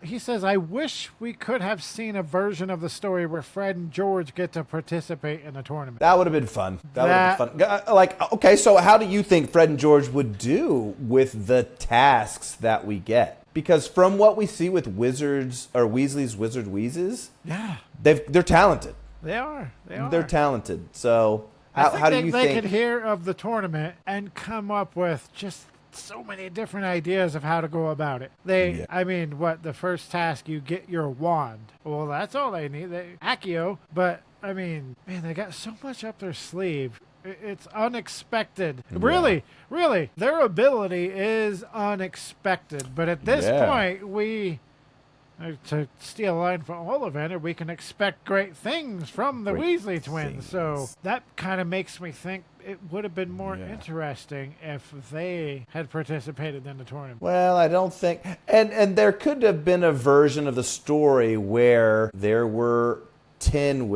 he says, I wish we could have seen a version of the story where Fred and George get to participate in the tournament. That would have been fun. That would have been fun. Like, okay, so how do you think Fred and George would do with the tasks that we get? Because from what we see with Wizards or Weasley's Wizard Wheezes, yeah, they're talented. They are. They're talented. So How do you they think could hear of the tournament and come up with just so many different ideas of how to go about it? I mean, the first task, you get your wand. Well, that's all they need. Accio. But, I mean, man, they got so much up their sleeve. It's unexpected. Yeah. Really, their ability is unexpected. But at this point, to steal a line from Ollivander, we can expect great things from the Weasley twins. So that kind of makes me think it would have been more interesting if they had participated in the tournament. Well, I don't think, and there could have been a version of the story where there were 10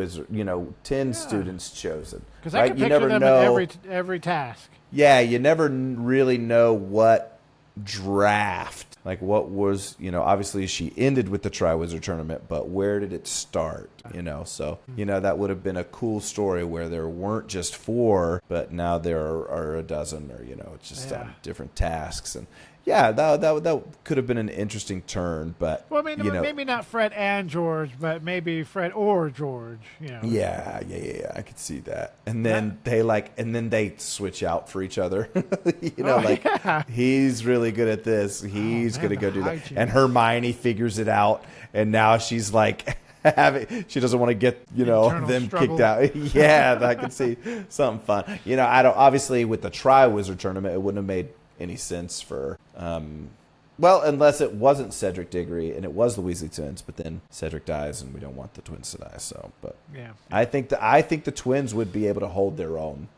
students chosen. Because I can picture them in every task. Yeah, you never really know what draft, like what was, obviously she ended with the Triwizard Tournament, but where did it start? So, that would have been a cool story where there weren't just 4, but now there are a dozen, or, it's just different tasks. And yeah, that could have been an interesting turn, but well, I mean, maybe not Fred and George, but maybe Fred or George. Yeah, I could see that. And then they switch out for each other. He's really good at this. He's gonna go do that. And Hermione figures it out, and now she's like, she doesn't want to get them kicked out. Yeah, I could see something fun. I don't, obviously with the Triwizard Tournament, it wouldn't have made any sense for unless it wasn't Cedric Diggory and it was the Weasley twins, but then Cedric dies and we don't want the twins to die. So, but yeah, I think the twins would be able to hold their own.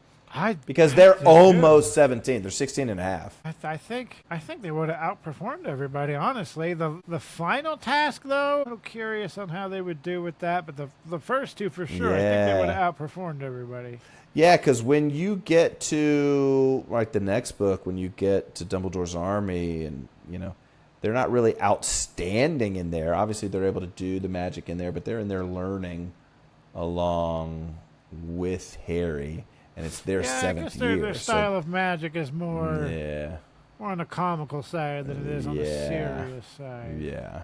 Because they're almost 17. They're 16 and a half. I think they would have outperformed everybody, honestly. The final task, though, I'm a little curious on how they would do with that. But the first two, for sure, I think they would have outperformed everybody. Yeah, because when you get to, like, the next book, when you get to Dumbledore's army and, they're not really outstanding in there. Obviously, they're able to do the magic in there, but they're in there learning along with Harry. And it's their 7th year. Their style of magic is more on the comical side than it is on the serious side. Yeah.